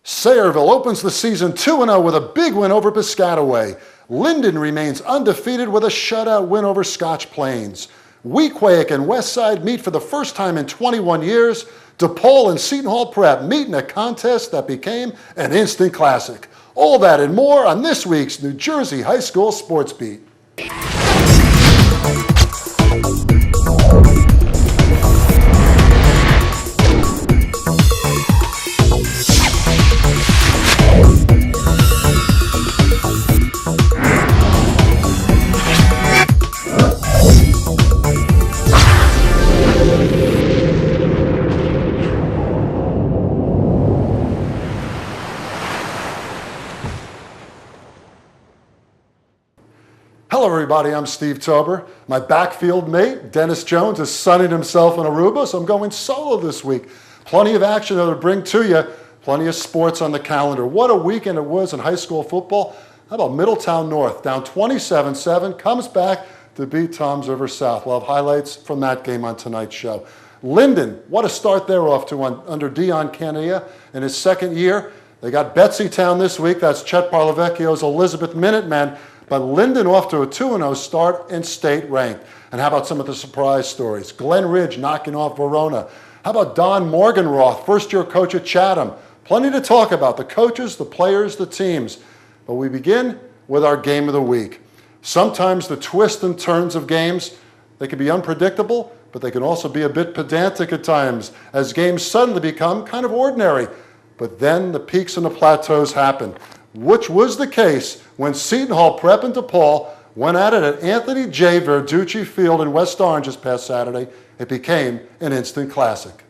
Sayreville opens the season 2-0 with a big win over Piscataway. Linden remains undefeated with a shutout win over Scotch Plains. Weequahic and Westside meet for the first time in 21 years. DePaul and Seton Hall Prep meet in a contest that became an instant classic. All that and more on this week's New Jersey High School Sports Beat. Hello everybody, I'm Steve Tober. My backfield mate, Dennis Jones, is sunning himself in Aruba, so I'm going solo this week. Plenty of action to bring to you, plenty of sports on the calendar. What a weekend it was in high school football. How about Middletown North, down 27-7, comes back to beat Toms River South. We'll have highlights from that game on tonight's show. Linden, what a start they're off to under Dion Canea in his second year. They got Betsytown this week, that's Chet Parlavecchio's Elizabeth Minutemen. But Linden off to a 2-0 start and state ranked. And how about some of the surprise stories? Glen Ridge knocking off Verona. How about Don Morganroth, first-year coach at Chatham? Plenty to talk about, the coaches, the players, the teams. But we begin with our game of the week. Sometimes the twists and turns of games, they can be unpredictable, but they can also be a bit pedantic at times, as games suddenly become kind of ordinary. But then the peaks and the plateaus happen, which was the case when Seton Hall Prep and DePaul went at it at Anthony J. Verducci Field in West Orange this past Saturday. It became an instant classic.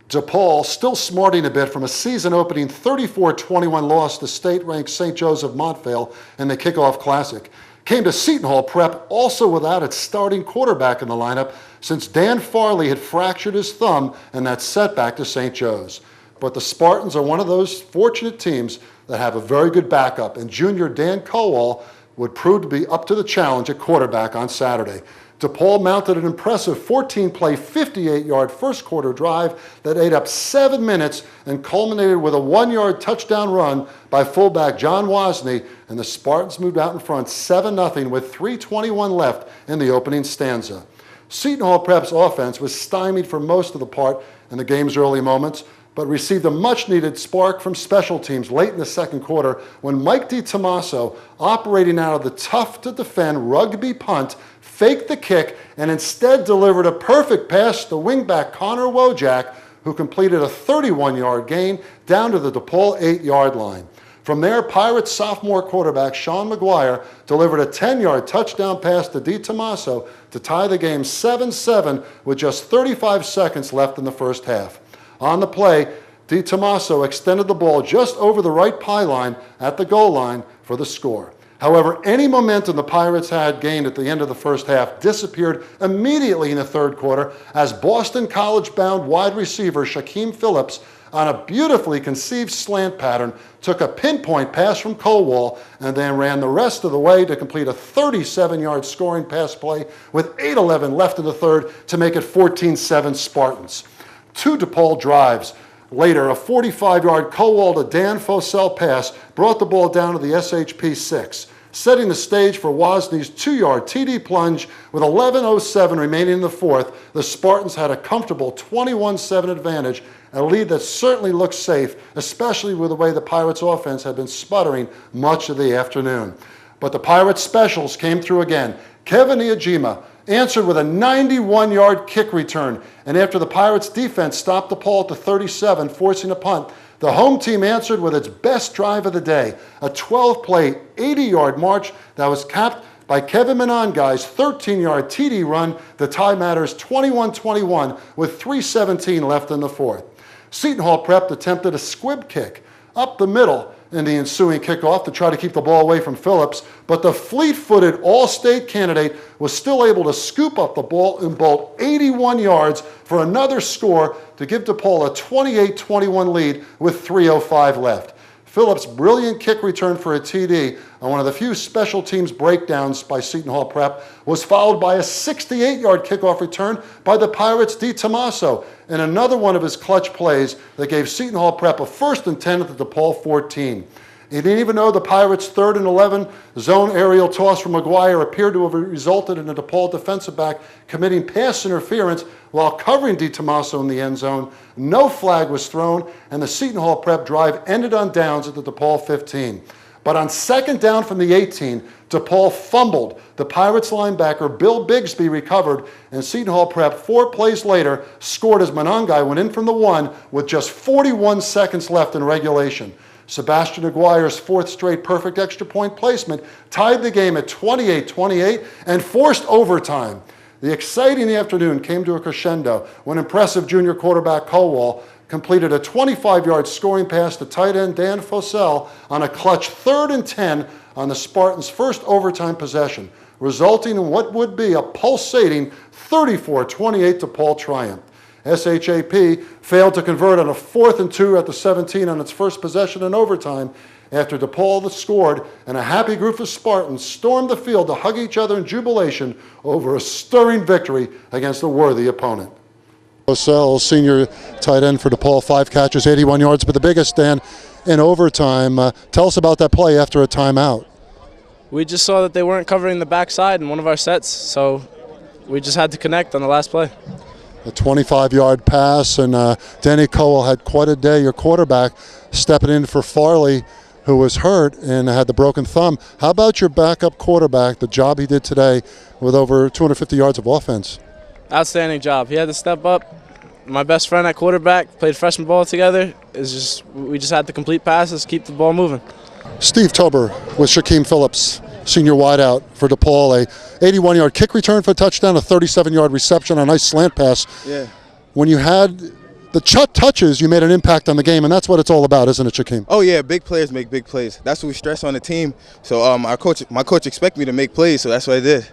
DePaul, still smarting a bit from a season-opening 34-21 loss to state-ranked St. Joseph Montvale in the kickoff classic, came to Seton Hall Prep also without its starting quarterback in the lineup since Dan Farley had fractured his thumb in that setback to St. Joe's. But the Spartans are one of those fortunate teams that have a very good backup, and junior Dan Kowal would prove to be up to the challenge at quarterback on Saturday. DePaul mounted an impressive 14-play, 58-yard first-quarter drive that ate up 7 minutes and culminated with a 1-yard touchdown run by fullback John Wozni, and the Spartans moved out in front 7-0 with 3:21 left in the opening stanza. Seton Hall Prep's offense was stymied for most of the part in the game's early moments, but received a much-needed spark from special teams late in the second quarter when Mike DiTommaso, operating out of the tough-to-defend rugby punt, faked the kick and instead delivered a perfect pass to wingback Connor Wojak, who completed a 31-yard gain down to the DePaul 8-yard line. From there, Pirates sophomore quarterback Sean McGuire delivered a 10-yard touchdown pass to DiTommaso to tie the game 7-7 with just 35 seconds left in the first half. On the play, DiTommaso extended the ball just over the right pylon at the goal line for the score. However, any momentum the Pirates had gained at the end of the first half disappeared immediately in the third quarter as Boston College-bound wide receiver Shaquem Phillips, on a beautifully conceived slant pattern, took a pinpoint pass from Kowal and then ran the rest of the way to complete a 37-yard scoring pass play with 8:11 left in the third to make it 14-7 Spartans. 2 DePaul drives later, a 45-yard Kowal to Dan Fosell pass brought the ball down to the SHP 6, setting the stage for Wozny's 2-yard TD plunge with 11:07 remaining in the fourth. The Spartans had a comfortable 21-7 advantage, a lead that certainly looked safe, especially with the way the Pirates' offense had been sputtering much of the afternoon. But the Pirates' specials came through again. Kevin Iajima answered with a 91-yard kick return, and after the Pirates' defense stopped DePaul at the 37, forcing a punt, the home team answered with its best drive of the day, a 12-play, 80-yard march that was capped by Kevin Menongai's 13-yard TD run to tie matters 21-21 with 3:17 left in the fourth. Seton Hall Prep attempted a squib kick up the middle in the ensuing kickoff to try to keep the ball away from Phillips, but the fleet-footed All-State candidate was still able to scoop up the ball and bolt 81 yards for another score to give DePaul a 28-21 lead with 3:05 left. Phillips' brilliant kick return for a TD on one of the few special teams breakdowns by Seton Hall Prep was followed by a 68-yard kickoff return by the Pirates' DeTomaso, and another one of his clutch plays that gave Seton Hall Prep a 1st and 10 at the DePaul 14. He didn't even know the Pirates' 3rd and 11 zone aerial toss from McGuire appeared to have resulted in a DePaul defensive back committing pass interference while covering DeTomaso in the end zone. No flag was thrown, and the Seton Hall Prep drive ended on downs at the DePaul 15. But on 2nd down from the 18, DePaul fumbled. The Pirates linebacker Bill Bigsby recovered, and Seton Hall Prep 4 plays later scored as Monangai went in from the 1 with just 41 seconds left in regulation. Sebastian Aguirre's 4th straight perfect extra point placement tied the game at 28-28 and forced overtime. The exciting afternoon came to a crescendo when impressive junior quarterback Kowal completed a 25-yard scoring pass to tight end Dan Fossell on a clutch 3rd and 10 on the Spartans' first overtime possession, resulting in what would be a pulsating 34-28 DePaul triumph. SHAP failed to convert on a 4th and 2 at the 17 on its first possession in overtime after DePaul scored, and a happy group of Spartans stormed the field to hug each other in jubilation over a stirring victory against a worthy opponent. Fossell, senior tight end for DePaul, 5 catches, 81 yards, but the biggest, Dan, in overtime. Tell us about that play after a timeout. We just saw that they weren't covering the backside in one of our sets, so we just had to connect on the last play. A 25-yard pass, and Danny Cowell had quite a day, your quarterback, stepping in for Farley, who was hurt and had the broken thumb. How about your backup quarterback, the job he did today with over 250 yards of offense? Outstanding job. He had to step up. My best friend at quarterback, played freshman ball together. We just had to complete passes, keep the ball moving. Steve Tober with Shaquem Phillips, senior wideout for DePaul, a 81-yard kick return for a touchdown, a 37-yard reception, a nice slant pass. Yeah. When you had the touches, you made an impact on the game, and that's what it's all about, isn't it, Shaquem? Oh yeah, big players make big plays. That's what we stress on the team. So my coach expected me to make plays, so that's what I did.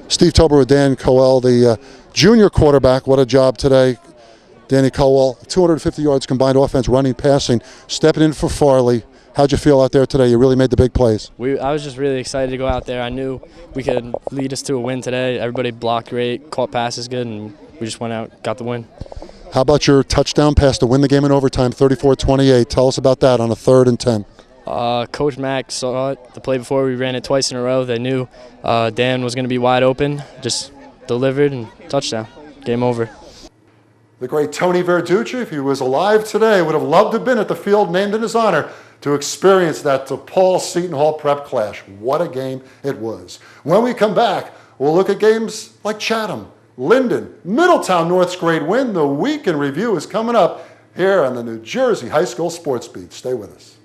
Steve Tober with Dan Cowell, the junior quarterback. What a job today. Danny Cowell, 250 yards combined offense, running, passing, stepping in for Farley. How'd you feel out there today? You really made the big plays. I was just really excited to go out there. I knew we could lead us to a win today. Everybody blocked great, caught passes good, and we just went out, got the win. How about your touchdown pass to win the game in overtime, 34-28? Tell us about that on a 3rd and 10. Coach Mack saw it the play before. We ran it twice in a row. They knew Dan was going to be wide open, just delivered and touchdown. Game over. The great Tony Verducci, if he was alive today, would have loved to have been at the field named in his honor to experience that DePaul Seton Hall Prep clash. What a game it was. When we come back, we'll look at games like Chatham, Linden, Middletown North's great win. The week in review is coming up here on the New Jersey High School Sports Beat. Stay with us.